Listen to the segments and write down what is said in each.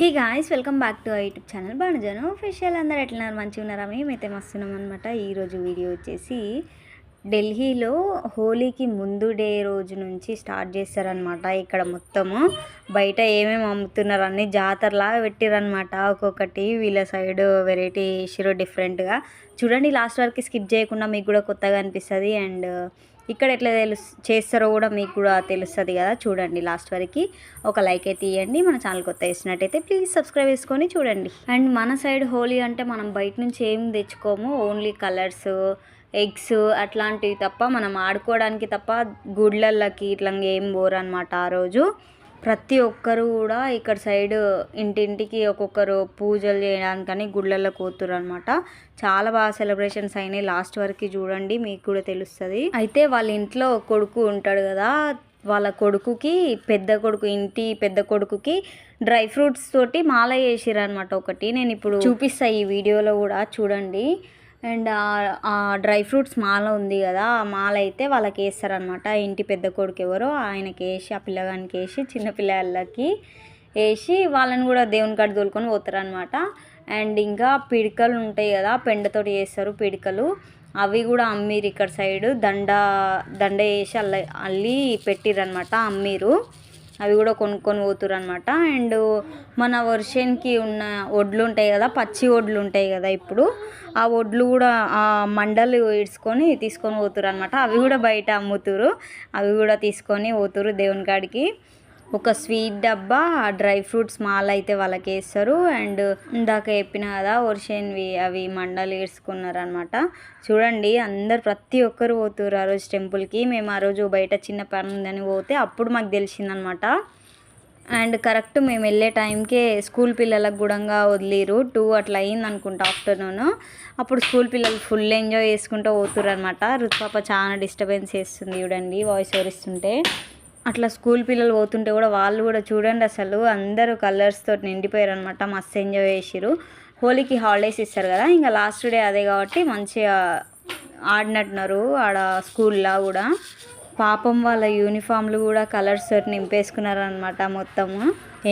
Hey guys, welcome back to YouTube channel బాణజను official. అందరు ఎట్లున్నారు? మంచిగా ఉన్నారా? మేమైతే మస్తున్నాం అనమాట. ఈరోజు వీడియో వచ్చేసి ఢిల్లీలో హోలీకి ముందు డే రోజు నుంచి స్టార్ట్ చేస్తారనమాట. ఇక్కడ మొత్తము బయట ఏమేమి అమ్ముతున్నారు అన్ని జాతరలాగా పెట్టిరనమాట. ఒక్కొక్కటి వీళ్ళ సైడ్ వెరైటీ వేసిరో డిఫరెంట్గా. చూడండి లాస్ట్ వరకు స్కిప్ చేయకుండా, మీకు కూడా కొత్తగా అనిపిస్తుంది. అండ్ ఇక్కడ ఎట్లా చేస్తారో కూడా మీకు కూడా తెలుస్తుంది కదా. చూడండి లాస్ట్ వరకు. ఒక లైక్ అయితే ఇవ్వండి. మన ఛానల్ కొత్త వేసినట్టయితే ప్లీజ్ సబ్స్క్రైబ్ చేసుకొని చూడండి. అండ్ మన సైడ్ హోలీ అంటే మనం బయట నుంచి ఏం తెచ్చుకోము, ఓన్లీ కలర్స్, ఎగ్స్ అట్లాంటివి తప్ప మనం ఆడుకోవడానికి తప్ప గుడ్లకి ఇట్లా ఏం పోరు అనమాట. ఆ రోజు ప్రతి ఒక్కరు కూడా ఇక్కడ సైడ్ ఇంటింటికి ఒక్కొక్కరు పూజలు చేయడానికని గుళ్ళల్లో కూతురు అనమాట. చాలా బాగా సెలబ్రేషన్స్ అయినాయి. లాస్ట్ వరకు చూడండి, మీకు కూడా తెలుస్తుంది. అయితే వాళ్ళ ఇంట్లో కొడుకు ఉంటాడు కదా, వాళ్ళ కొడుకుకి ఇంటి పెద్ద కొడుకుకి డ్రై ఫ్రూట్స్ తోటి మాల వేసిరనమాట. ఒకటి నేను ఇప్పుడు చూపిస్తాను ఈ వీడియోలో కూడా చూడండి. అండ్ ఆ డ్రై ఫ్రూట్స్ మాల ఉంది కదా, ఆ మాల అయితే వాళ్ళకి వేస్తారనమాట. ఇంటి పెద్ద కొడుకు ఎవరో ఆయనకి వేసి, ఆ పిల్లగానికి వేసి, చిన్నపిల్లలకి వేసి వాళ్ళని కూడా దేవుని కాడ తోలుకొని పోతారనమాట. అండ్ ఇంకా పిడికలు ఉంటాయి కదా, పెండతోటి చేస్తారు పిడికలు, అవి కూడా అమ్మీరు ఇక్కడ సైడ్. దండ వేసి అల్లి పెట్టిరనమాట, అమ్మీరు. అవి కూడా కొనుక్కొని పోతురు అనమాట. అండ్ మన వర్షన్కి ఉన్న వడ్లు ఉంటాయి కదా, పచ్చి వడ్లు ఉంటాయి కదా, ఇప్పుడు ఆ వడ్లు కూడా ఆ మండలు ఇడ్చుకొని తీసుకొని పోతురు అనమాట. అవి కూడా బయట అమ్ముతురు, అవి కూడా తీసుకొని పోతురు దేవుని కాడికి. ఒక స్వీట్ డబ్బా, డ్రై ఫ్రూట్స్ మాల అయితే వాళ్ళకి వేస్తారు. అండ్ ఇందాక చెప్పిన కదా వర్షన్వి, అవి మండలు వేసుకున్నారనమాట. చూడండి అందరు ప్రతి ఒక్కరు పోతురు ఆ రోజు టెంపుల్కి. మేము ఆ రోజు బయట చిన్న పని ఉందని పోతే అప్పుడు మాకు తెలిసిందనమాట. అండ్ కరెక్ట్ మేము వెళ్ళే టైంకే స్కూల్ పిల్లలకు కూడా వదిలేరు. 2 అట్లా అయింది అనుకుంటా ఆఫ్టర్నూన్. అప్పుడు స్కూల్ పిల్లలు ఫుల్ ఎంజాయ్ చేసుకుంటూ పోతురు అనమాట. రుతుపాప చాలా డిస్టర్బెన్స్ చేస్తుంది చూడండి, వాయిస్ ఓవర్ ఇస్తుంటే. అట్లా స్కూల్ పిల్లలు పోతుంటే కూడా వాళ్ళు కూడా చూడండి అసలు అందరూ కలర్స్ తోటి నిండిపోయారు అనమాట. మస్తు ఎంజాయ్ చేసిరు. హోలీకి హాలిడేస్ ఇస్తారు కదా, ఇంకా లాస్ట్ డే అదే కాబట్టి మంచిగా ఆడినట్టున్నారు ఆడ స్కూల్లో కూడా. పాపం వాళ్ళ యూనిఫామ్లు కూడా కలర్స్ తోటి నింపేసుకున్నారనమాట మొత్తము.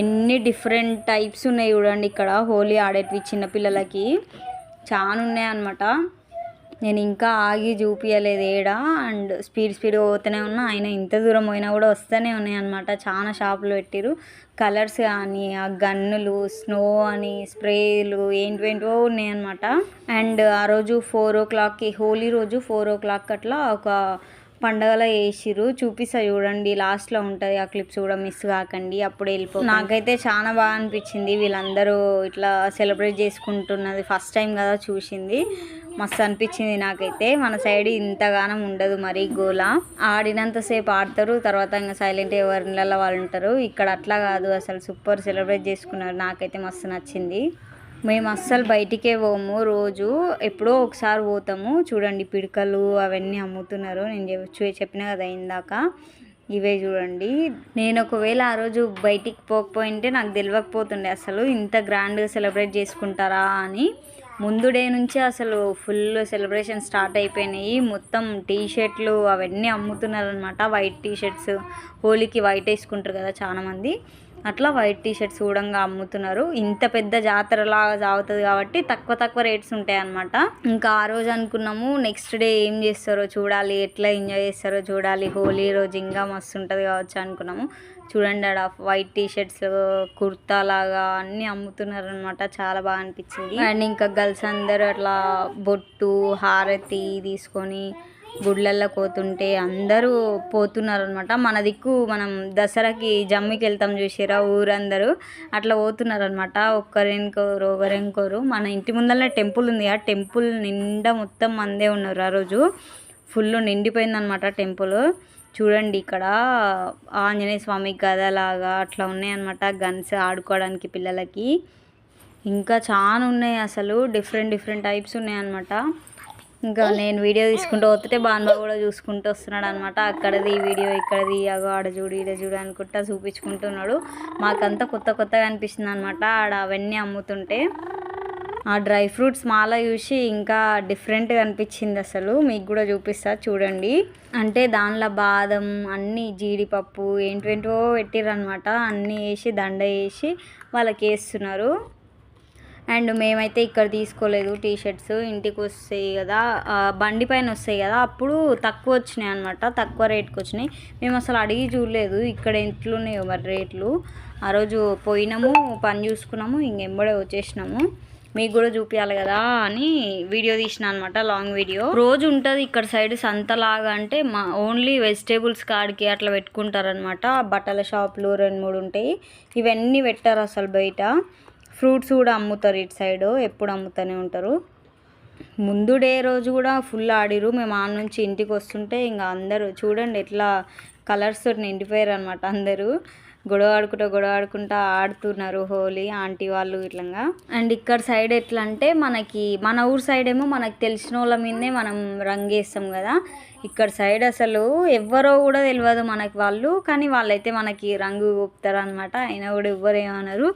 ఎన్ని డిఫరెంట్ టైప్స్ ఉన్నాయి చూడండి ఇక్కడ హోలీ ఆడేటివి చిన్నపిల్లలకి చాలా ఉన్నాయి అనమాట. నేను ఇంకా ఆగి చూపించలేదు ఏడా. అండ్ స్పీడ్గా పోతూనే ఉన్నా, ఆయన ఇంత దూరం పోయినా కూడా వస్తూనే ఉన్నాయి అనమాట. చాలా షాపులు పెట్టిరు. కలర్స్ కానీ, ఆ గన్నులు, స్నో అని, స్ప్రేలు, ఏంటివో ఉన్నాయి అనమాట. అండ్ ఆ రోజు 4 o'clockకి, హోలీ రోజు 4 o'clock అట్లా ఒక పండగలో వేసిరు. చూపిస్తా చూడండి, లాస్ట్లో ఉంటుంది. ఆ క్లిప్స్ కూడా మిస్ కాకండి, అప్పుడు నాకైతే చాలా బాగా అనిపించింది. వీళ్ళందరూ ఇట్లా సెలబ్రేట్ చేసుకుంటున్నది ఫస్ట్ టైం కదా చూసింది. మస్తు అనిపించింది నాకైతే. మన సైడ్ ఇంతగానం ఉండదు మరి గోల. ఆడినంతసేపు ఆడతారు, తర్వాత ఇంకా సైలెంట్ ఎవరిళ్ళలో వాళ్ళు ఉంటారు. ఇక్కడ అట్లా కాదు, అసలు సూపర్ సెలబ్రేట్ చేసుకున్నారు. నాకైతే మస్తు నచ్చింది. మేము అస్సలు బయటికే పోము, రోజు ఎప్పుడో ఒకసారి పోతాము. చూడండి పిడకలు అవన్నీ అమ్ముతున్నారు. నేను చెప్పిన కదా ఇందాక, ఇవే చూడండి. నేను ఒకవేళ ఆ రోజు బయటికి పోకపోయింటే నాకు తెలియకపోతుండే అసలు ఇంత గ్రాండ్గా సెలబ్రేట్ చేసుకుంటారా అని. ముందు డే నుంచే అసలు ఫుల్ సెలబ్రేషన్ స్టార్ట్ అయిపోయినాయి. మొత్తం టీషర్ట్లు అవన్నీ అమ్ముతున్నారు అనమాట. వైట్ టీషర్ట్స్, హోలీకి వైట్ వేసుకుంటారు కదా చాలామంది, అట్లా వైట్ టీషర్ట్స్ కూడా అమ్ముతున్నారు. ఇంత పెద్ద జాతరలాగా సాగుతుంది కాబట్టి తక్కువ రేట్స్ ఉంటాయి అన్నమాట. ఇంకా ఆ రోజు అనుకున్నాము నెక్స్ట్ డే ఏం చేస్తారో చూడాలి, ఎట్లా ఎంజాయ్ చేస్తారో చూడాలి, హోలీ రోజు ఇంకా మస్తు ఉంటుంది కావచ్చు అనుకున్నాము. చూడండి ఆడ వైట్ టీషర్ట్స్, కుర్తా లాగా అన్నీ అమ్ముతున్నారు అనమాట. చాలా బాగా అనిపించింది. అండ్ ఇంకా గర్ల్స్ అందరూ అట్లా బొట్టు, హారతి తీసుకొని గుడ్లల్లో పోతుంటే అందరూ పోతున్నారు అనమాట. మన దిక్కు మనం దసరాకి జమ్మికి వెళ్తాం చూసారా, ఊరందరూ అట్లా పోతున్నారు అనమాట. ఒకరింకోరు. మన ఇంటి ముందరనే టెంపుల్ ఉంది, ఆ టెంపుల్ నిండా మొత్తం మందే ఉన్నారు. ఆ రోజు ఫుల్ నిండిపోయిందనమాట టెంపుల్. చూడండి ఇక్కడ ఆంజనేయ స్వామి గదలాగా అట్లా ఉన్నాయన్నమాట. గన్స్ ఆడుకోవడానికి పిల్లలకి ఇంకా చాలా ఉన్నాయి అసలు. డిఫరెంట్ టైప్స్ ఉన్నాయన్నమాట. ఇంకా నేను వీడియో తీసుకుంటూ వస్తుంటే బాగా కూడా చూసుకుంటూ వస్తున్నాడు అనమాట. అక్కడది వీడియో, ఇక్కడది, అగో ఆడ చూడు, ఈడ చూడు అనుకుంటా చూపించుకుంటున్నాడు. మాకంతా కొత్తగా అనిపిస్తుంది అనమాట ఆడ అవన్నీ అమ్ముతుంటే. ఆ డ్రై ఫ్రూట్స్ మాల చూసి ఇంకా డిఫరెంట్గా అనిపించింది. అసలు మీకు కూడా చూపిస్తా చూడండి. అంటే దానిలో బాదం అన్నీ జీడిపప్పు ఏంటివేంటివో పెట్టిర్రనమాట. అన్నీ వేసి దండ వేసి వాళ్ళకి వేస్తున్నారు. అండ్ మేమైతే ఇక్కడ తీసుకోలేదు టీ షర్ట్స్. ఇంటికి వస్తాయి కదా, బండి పైన వస్తాయి కదా, అప్పుడు తక్కువ వచ్చినాయి అనమాట. తక్కువ రేట్కి వచ్చినాయి. మేము అసలు అడిగి చూడలేదు ఇక్కడ ఎట్లున్నాయో మరి రేట్లు. ఆ రోజు పోయినాము, పని చూసుకున్నాము, ఇంకెంబడే వచ్చేసినాము. మీకు కూడా చూపించాలి కదా అని వీడియో తీసిన అనమాట, లాంగ్ వీడియో. రోజు ఉంటుంది ఇక్కడ సైడ్ సంతలాగా. అంటే మా ఓన్లీ వెజిటేబుల్స్ కాడికి అట్లా పెట్టుకుంటారనమాట. బట్టల షాపులు 2-3 ఉంటాయి. ఇవన్నీ పెట్టారు అసలు బయట. ఫ్రూట్స్ కూడా అమ్ముతారు ఇటు సైడు, ఎప్పుడు అమ్ముతూనే ఉంటారు. ముందు డే రోజు కూడా ఫుల్ ఆడిరు. మేము ఆ నుంచి ఇంటికి వస్తుంటే ఇంకా అందరూ చూడండి ఎట్లా కలర్స్ తోటి నిండిపోయారు అనమాట. అందరూ గొడవ ఆడుకుంటా ఆడుతున్నారు హోలీ, ఆంటీ వాళ్ళు ఇట్లంగా. అండ్ ఇక్కడ సైడ్ ఎట్లా అంటే మనకి మన ఊరు సైడ్ ఏమో మనకి తెలిసిన వాళ్ళ మీదనే మనం రంగేస్తాం కదా. ఇక్కడ సైడ్ అసలు ఎవ్వరో కూడా తెలియదు మనకి వాళ్ళు, కానీ వాళ్ళైతే మనకి రంగు ఒప్పుతారు అనమాట. అయినా కూడా ఎవ్వరు ఏమన్నారు,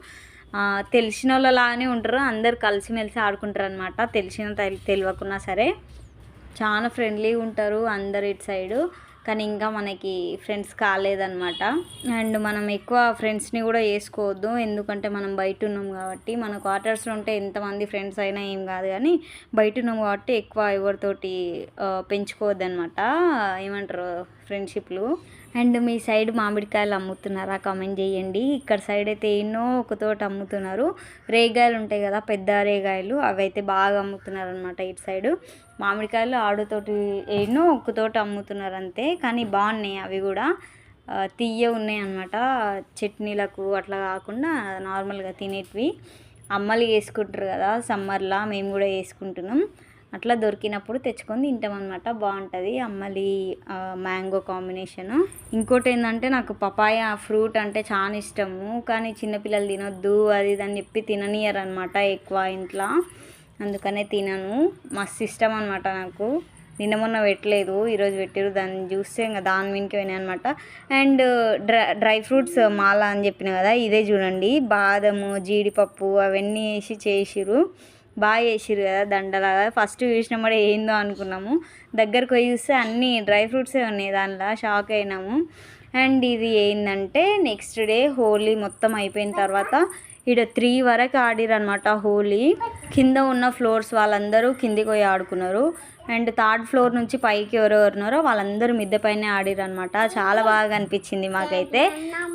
తెలిసిన వాళ్ళలాగానే ఉంటారు. అందరు కలిసిమెలిసి ఆడుకుంటారు అనమాట. తెలియకున్నా సరే చాలా ఫ్రెండ్లీగా ఉంటారు అందరు ఇటు సైడు. కానీ ఇంకా మనకి ఫ్రెండ్స్ కాలేదన్నమాట. అండ్ మనం ఎక్కువ ఫ్రెండ్స్ని కూడా వేసుకోవద్దు, ఎందుకంటే మనం బయట ఉన్నాం కాబట్టి. మన క్వార్టర్స్లో ఉంటే ఎంతమంది ఫ్రెండ్స్ అయినా ఏం కాదు, కానీ బయట ఉన్నాం కాబట్టి ఎక్కువ ఎవరితోటి పెంచుకోవద్దు అనమాట, ఏమంటారు ఫ్రెండ్షిప్లు. అండ్ మీ సైడ్ మామిడికాయలు అమ్ముతున్నారా కామెంట్ చేయండి. ఇక్కడ సైడ్ అయితే ఎన్నో ఒక తోట అమ్ముతున్నారు. రేగాయలు ఉంటాయి కదా, పెద్ద రేగాయలు, అవి అయితే బాగా అమ్ముతున్నారు అనమాట ఇటు సైడు. మామిడికాయలు ఆడుతోటి ఎన్నో ఒక తోట అమ్ముతున్నారు అంతే, కానీ బాగున్నాయి అవి కూడా. తీయ ఉన్నాయి అనమాట, చట్నీలకు అట్లా కాకుండా నార్మల్గా తినేటివి. అమ్మలు వేసుకుంటారు కదా సమ్మర్లో, మేము కూడా వేసుకుంటున్నాం. అట్లా దొరికినప్పుడు తెచ్చుకొని తింటాం అనమాట. బాగుంటుంది అమ్మలి మ్యాంగో కాంబినేషను. ఇంకోటి ఏంటంటే నాకు పపాయ ఫ్రూట్ అంటే చాలా ఇష్టము, కానీ చిన్నపిల్లలు తినొద్దు అది ఇది అని చెప్పి తిననియరు అనమాట ఎక్కువ ఇంట్లో. అందుకనే తినను. మస్తు ఇష్టం అనమాట నాకు. నిన్న మొన్న పెట్టలేదు, ఈరోజు పెట్టారు. దాన్ని చూస్తే ఇంకా దాని మీదకి పోయినాయి అనమాట. అండ్ డ్రై ఫ్రూట్స్ మాల అని చెప్పిన కదా, ఇదే చూడండి. బాదము జీడిపప్పు అవన్నీ వేసి చేసిరు. బాగా వేసిరు కదా దండలాగా. ఫస్ట్ చూసినప్పుడు ఏందో అనుకున్నాము, దగ్గరకు పోయి చూస్తే అన్నీ డ్రై ఫ్రూట్సే ఉన్నాయి దానిలో. షాక్ అయినాము. అండ్ ఇది ఏంటంటే నెక్స్ట్ డే హోలీ మొత్తం అయిపోయిన తర్వాత ఇక్కడ 3 వరకు ఆడిరనమాట హోలీ. కింద ఉన్న ఫ్లోర్స్ వాళ్ళందరూ కిందికి పోయి ఆడుకున్నారు. అండ్ 3rd ఫ్లోర్ నుంచి పైకి ఎవరెవరున్నారో వాళ్ళందరూ మిద్దె పైనే ఆడిరనమాట. చాలా బాగా అనిపించింది మాకైతే.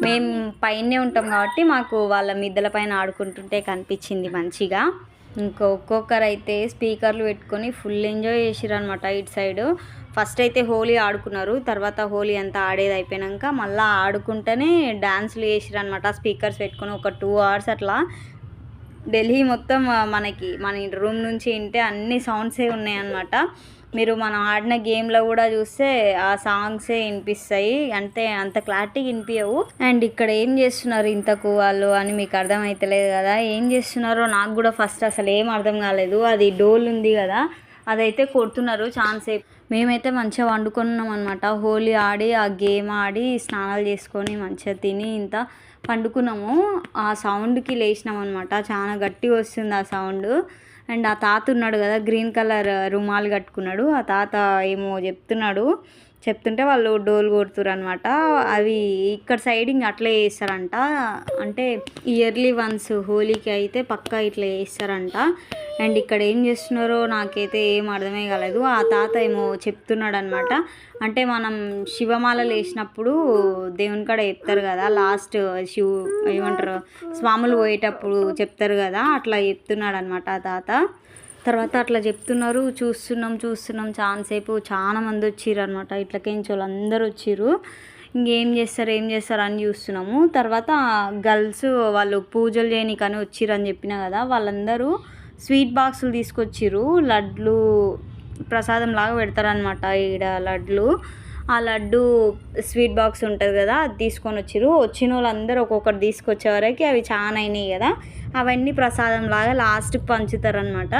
మేము పైనే ఉంటాం కాబట్టి మాకు వాళ్ళ మిద్దెల పైన ఆడుకుంటుంటే కనిపించింది మంచిగా. ఒక్కొక్కరు అయితే స్పీకర్లు పెట్టుకొని ఫుల్ ఎంజాయ్ చేసిరనమాట ఇటు సైడు. ఫస్ట్ అయితే హోలీ ఆడుకున్నారు, తర్వాత హోలీ అంతా ఆడేది అయిపోయాక మళ్ళీ ఆడుకుంటూనే డ్యాన్సులు చేసిరనమాట స్పీకర్స్ పెట్టుకొని. ఒక 2 hours అట్లా ఢిల్లీ మొత్తం మనకి మన రూమ్ నుంచి వింటే అన్ని సౌండ్సే ఉన్నాయన్నమాట. మీరు మనం ఆడిన గేమ్లో కూడా చూస్తే ఆ సాంగ్సే వినిపిస్తాయి, అంటే అంత క్లారిటీగా వినిపించవు. అండ్ ఇక్కడ ఏం చేస్తున్నారు ఇంతకు వాళ్ళు అని మీకు అర్థమవుతలేదు కదా. ఏం చేస్తున్నారో నాకు కూడా ఫస్ట్ అసలు ఏం అర్థం కాలేదు. అది డోల్ ఉంది కదా, అదైతే కొడుతున్నారు చాలాసేపు. మేమైతే మంచిగా వండుకున్నాం అనమాట. హోలీ ఆడి ఆ గేమ్ ఆడి స్నానాలు చేసుకొని మంచిగా తిని ఇంత పండుకున్నాము. ఆ సౌండ్కి లేచినాం అనమాట. చాలా గట్టిగా వస్తుంది ఆ సౌండ్. అండ్ ఆ తాత ఉన్నాడు కదా, గ్రీన్ కలర్ రుమాలు కట్టుకున్నాడు. ఆ తాత ఏమో చెప్తుంటే వాళ్ళు డోలు కొడుతురు అనమాట. అవి ఇక్కడ సైడ్ ఇంక అట్లే చేస్తారంట, అంటే ఇయర్లీ వన్స్ హోలీకి అయితే పక్కా ఇట్లా చేస్తారంట. అండ్ ఇక్కడ ఏం చేస్తున్నారో నాకైతే ఏం అర్థమే కాలేదు. ఆ తాత ఏమో చెప్తున్నాడు అనమాట. అంటే మనం శివమాలలు వేసినప్పుడు దేవుని కాడ చెప్తారు కదా, లాస్ట్ ఏమంటారు స్వాములు పోయేటప్పుడు చెప్తారు కదా, అట్లా చెప్తున్నాడు అనమాట ఆ తాత. తర్వాత అట్లా చెప్తున్నారు, చూస్తున్నాం చాలాసేపు. చాలా మంది వచ్చిర్రు అనమాట, ఇట్లకేంచి వాళ్ళందరూ వచ్చిర్రు. ఇంకేం చేస్తారు అని చూస్తున్నాము. తర్వాత గర్ల్స్ వాళ్ళు పూజలు చేయనీకని వచ్చిర్రు అని చెప్పిన కదా, వాళ్ళందరూ స్వీట్ బాక్సులు తీసుకొచ్చిర్రు. లడ్లు ప్రసాదం లాగా పెడతారనమాట ఈడ లడ్లు. ఆ లడ్డు స్వీట్ బాక్స్ ఉంటుంది కదా, అది తీసుకొని వచ్చిన వాళ్ళందరూ ఒక్కొక్కటి తీసుకొచ్చే వరకు అవి చాలా అయినాయి కదా, అవన్నీ ప్రసాదం లాగా లాస్ట్కి పంచుతారనమాట.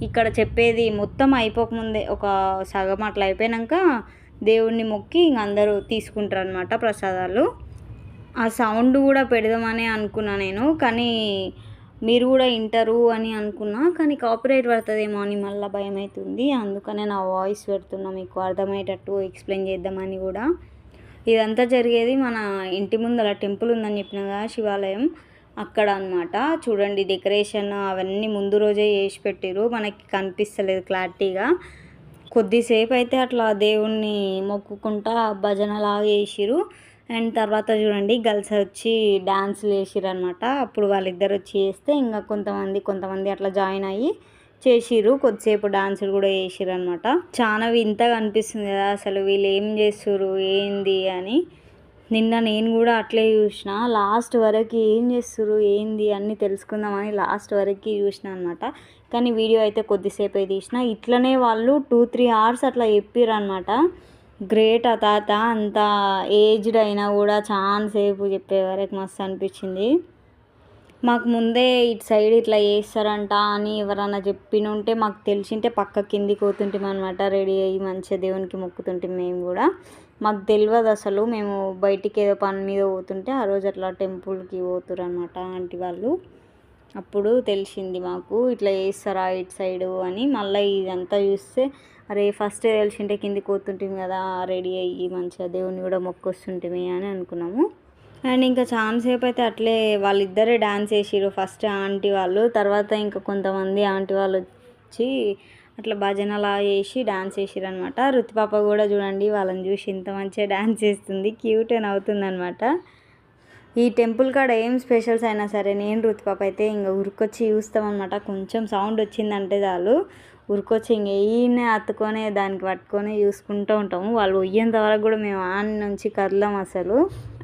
ఇక్కడ చెప్పేది మొత్తం అయిపోకముందే ఒక సగం అట్లా అయిపోయాక దేవుణ్ణి మొక్కి ఇంక అందరూ తీసుకుంటారు అనమాట ప్రసాదాలు. ఆ సౌండ్ కూడా పెడదామని అనుకున్నా నేను, కానీ మీరు కూడా వింటారు అని అనుకున్నా, కానీ కాపీరైట్ పడుతుందేమో అని మళ్ళీ భయం అవుతుంది. అందుకనే నా వాయిస్ పెడుతున్నా, మీకు అర్థమయ్యేటట్టు ఎక్స్ప్లెయిన్ చేద్దామని కూడా. ఇదంతా జరిగేది మన ఇంటి ముందర టెంపుల్ ఉందని చెప్పిన కదా, శివాలయం, అక్కడ అనమాట. చూడండి డెకరేషన్ అవన్నీ ముందు రోజే చేసి పెట్టిరు, మనకి కనిపిస్తలేదు క్లారిటీగా. కొద్దిసేపు అయితే అట్లా దేవుణ్ణి మొక్కుకుంటా భజనలాగా చేసిరు. అండ్ తర్వాత చూడండి గర్ల్స్ వచ్చి డ్యాన్స్లు వేసిరు అనమాట. అప్పుడు వాళ్ళిద్దరు వచ్చి చేస్తే ఇంకా కొంతమంది అట్లా జాయిన్ అయ్యి చేసిరు. కొద్దిసేపు డాన్సులు కూడా చేసిరు అనమాట. చాలా వింతగా అనిపిస్తుంది కదా అసలు, వీళ్ళు ఏం చేస్తురు ఏంది అని. నిన్న నేను కూడా అట్లే చూసిన, లాస్ట్ వరకు ఏం చేస్తురు ఏంది అన్నీ తెలుసుకుందామని లాస్ట్ వరకు చూసిన అనమాట. కానీ వీడియో అయితే కొద్దిసేపు తీసిన. ఇట్లనే వాళ్ళు 2-3 hours అట్లా చెప్పిర్రు అనమాట. గ్రేట్. ఆ తాత అంత ఏజ్డ్ అయినా కూడా చాలా సేపు చెప్పే వరకు మస్తు అనిపించింది. మాకు ముందే ఇటు సైడ్ ఇట్లా చేస్తారంట అని ఎవరన్నా చెప్పినుంటే, మాకు తెలిసింటే పక్క కిందికి పోతుంటాం అనమాట. రెడీ అయ్యి మంచిగా దేవునికి మొక్కుతుంటాం మేము కూడా. మాకు తెలియదు అసలు, మేము బయటికి ఏదో పని మీద పోతుంటే ఆ రోజు అట్లా టెంపుల్కి పోతురు అనమాట ఆంటీ వాళ్ళు. అప్పుడు తెలిసింది మాకు ఇట్లా చేస్తారా ఇటు సైడు అని. మళ్ళీ ఇదంతా చూస్తే అరే ఫస్ట్ తెలిసింటే కిందికి పోతుంటాం కదా, రెడీ అయ్యి మంచిగా దేవుని కూడా మొక్కొస్తుంటిమి అని అనుకున్నాము. అండ్ ఇంకా చాలాసేపు అయితే అట్లే వాళ్ళిద్దరే డ్యాన్స్ వేసిరు. ఫస్ట్ ఆంటీ వాళ్ళు, తర్వాత ఇంకా కొంతమంది ఆంటీ వాళ్ళు వచ్చి అట్లా భజనలా చేసి డ్యాన్స్ వేసిరు అనమాట. రుతి పాప కూడా చూడండి వాళ్ళని చూసి ఇంత మంచిగా డ్యాన్స్ చేస్తుంది, క్యూట్ అని అవుతుంది అనమాట. ఈ టెంపుల్ కాడ ఏం స్పెషల్స్ అయినా సరే నేను రుతి పాప అయితే ఇంకా ఉరికొచ్చి చూస్తామన్నమాట. కొంచెం సౌండ్ వచ్చిందంటే చాలు ఉరికొచ్చి ఇంక ఈయనే అత్తుకొని దానికి పట్టుకొని చూసుకుంటూ ఉంటాము. వాళ్ళు పోయేంత వరకు కూడా మేము ఆన్ నుంచి కదలం అసలు.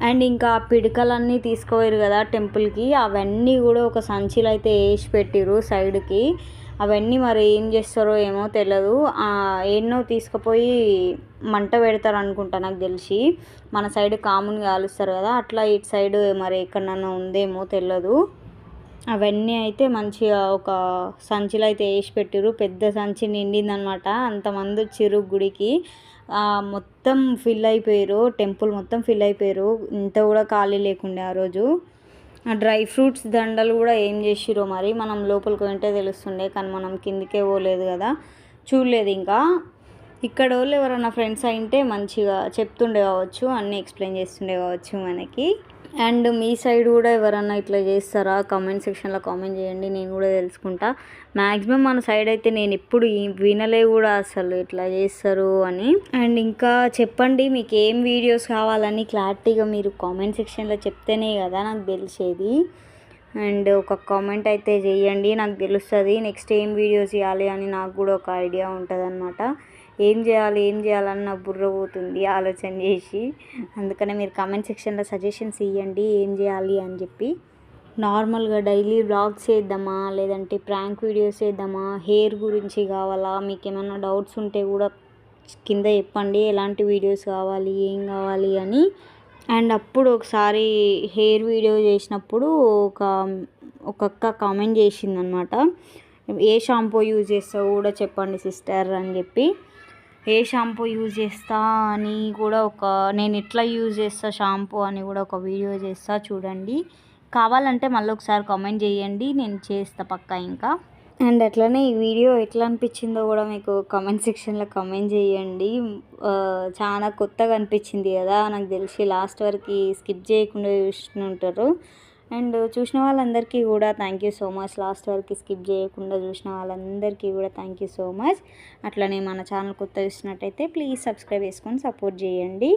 అండ్ ఇంకా పిడకలన్నీ తీసుకోలేరు కదా టెంపుల్కి, అవన్నీ కూడా ఒక సంచిలో అయితే వేసి పెట్టిరు సైడ్కి. అవన్నీ మరి ఏం చేస్తారో ఏమో తెలియదు. ఎన్నో తీసుకుపోయి మంట పెడతారు అనుకుంటా నాకు తెలిసి. మన సైడ్ కామన్గా కాలుస్తారు కదా, అట్లా ఇటు సైడ్ మరి ఎక్కడన్నా ఉందేమో తెలియదు. అవన్నీ అయితే మంచిగా ఒక సంచిలో అయితే వేసి పెట్టిరు. పెద్ద సంచి నిండిందనమాట. అంతమంది వచ్చిర్రు గుడికి. మొత్తం ఫిల్ అయిపోయారు, టెంపుల్ మొత్తం ఫిల్ అయిపోయారు. ఇంత కూడా ఖాళీ లేకుండే ఆ రోజు. డ్రై ఫ్రూట్స్ దండలు కూడా ఏం చేసిరో మరి, మనం లోపలికి వెంటే తెలుస్తుండే, కానీ మనం కిందికే పోలేదు కదా, చూడలేదు. ఇంకా ఇక్కడ వాళ్ళు ఎవరైనా ఫ్రెండ్స్ అయింటే మంచిగా చెప్తుండే కావచ్చు, అన్నీ ఎక్స్ప్లెయిన్ చేస్తుండే కావచ్చు మనకి. అండ్ మీ సైడ్ కూడా ఎవరన్నా ఇట్లా చేస్తారా కామెంట్ సెక్షన్లో కామెంట్ చేయండి, నేను కూడా తెలుసుకుంటా. మ్యాక్సిమం మన సైడ్ అయితే నేను ఎప్పుడు వినలే కూడా అసలు ఇట్లా చేస్తారు అని. అండ్ ఇంకా చెప్పండి మీకు ఏం వీడియోస్ కావాలని క్లారిటీగా మీరు కామెంట్ సెక్షన్లో చెప్తేనే కదా నాకు తెలిసేది. అండ్ ఒక కామెంట్ అయితే చేయండి, నాకు తెలుస్తుంది నెక్స్ట్ ఏం వీడియోస్ చేయాలి అని. నాకు కూడా ఒక ఐడియా ఉంటుంది అనమాట. ఏం చేయాలని నా బుర్ర పోతుంది ఆలోచన చేసి. అందుకనే మీరు కామెంట్ సెక్షన్లో సజెషన్స్ ఇవ్వండి ఏం చేయాలి అని చెప్పి. నార్మల్గా డైలీ వ్లాగ్స్ చేద్దామా, లేదంటే ప్రాంక్ వీడియోస్ చేద్దామా, హెయిర్ గురించి కావాలా, మీకు ఏమైనా డౌట్స్ ఉంటే కూడా కింద చెప్పండి ఎలాంటి వీడియోస్ కావాలి ఏం కావాలి అని. అండ్ అప్పుడు ఒకసారి హెయిర్ వీడియో చేసినప్పుడు ఒక అక్క కామెంట్ చేసిందనమాట, ఏ షాంపూ యూజ్ చేస్తావు కూడా చెప్పండి సిస్టర్ అని చెప్పి. ఏ షాంపూ యూజ్ చేస్తా అని కూడా నేను ఎట్లా యూజ్ చేస్తా షాంపూ అని కూడా ఒక వీడియో చేస్తా చూడండి. కావాలంటే మళ్ళీ ఒకసారి కామెంట్ చేయండి, నేను చేస్తా పక్కా. ఇంకా అండ్ అట్లనే ఈ వీడియో ఎట్లా అనిపించిందో కూడా మీకు కామెంట్ సెక్షన్లో కామెంట్ చేయండి. చాలా కొత్తగా అనిపించింది కదా నాకు తెలిసి, లాస్ట్ వరకు స్కిప్ చేయకుండా చూస్తుంటారు. అండ్ చూసిన వాళ్ళందరికీ కూడా thank you so much. Last వరకు స్కిప్ చేయకుండా చూసిన వాళ్ళందరికీ కూడా థ్యాంక్ యూ సో మచ్. అట్లనే మన ఛానల్ కొత్త చూసినట్టయితే ప్లీజ్ సబ్స్క్రైబ్ చేసుకొని సపోర్ట్ చేయండి.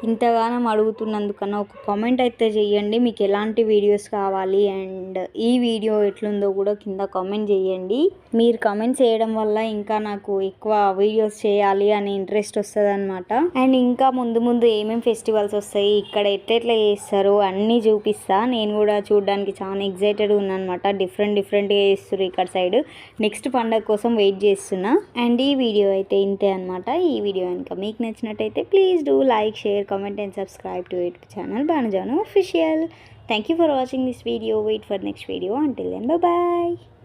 ఇంతగానం అడుగుతున్నందుకన్నా ఒక కామెంట్ అయితే చేయండి మీకు ఎలాంటి వీడియోస్ కావాలి, అండ్ ఈ వీడియో ఎట్లుందో కూడా కింద కామెంట్ చేయండి. మీరు కామెంట్ చేయడం వల్ల ఇంకా నాకు ఎక్కువ వీడియోస్ చేయాలి అనే ఇంట్రెస్ట్ వస్తుంది అనమాట. అండ్ ఇంకా ముందు ఏమేమి ఫెస్టివల్స్ వస్తాయి, ఇక్కడ ఎట్లా చేస్తారు అన్నీ చూపిస్తా. నేను కూడా చూడడానికి చాలా ఎగ్జైటెడ్ ఉన్నానమాట. డిఫరెంట్గా చేస్తారు ఇక్కడ సైడ్. నెక్స్ట్ పండగ కోసం వెయిట్ చేస్తున్నా. అండ్ ఈ వీడియో అయితే ఇంతే అనమాట. ఈ వీడియో కనుక మీకు నచ్చినట్టయితే please do like, share, comment and subscribe to YouTube channel Banu Janu Official. Thank you for watching this video. Wait for next video. Until then, bye bye.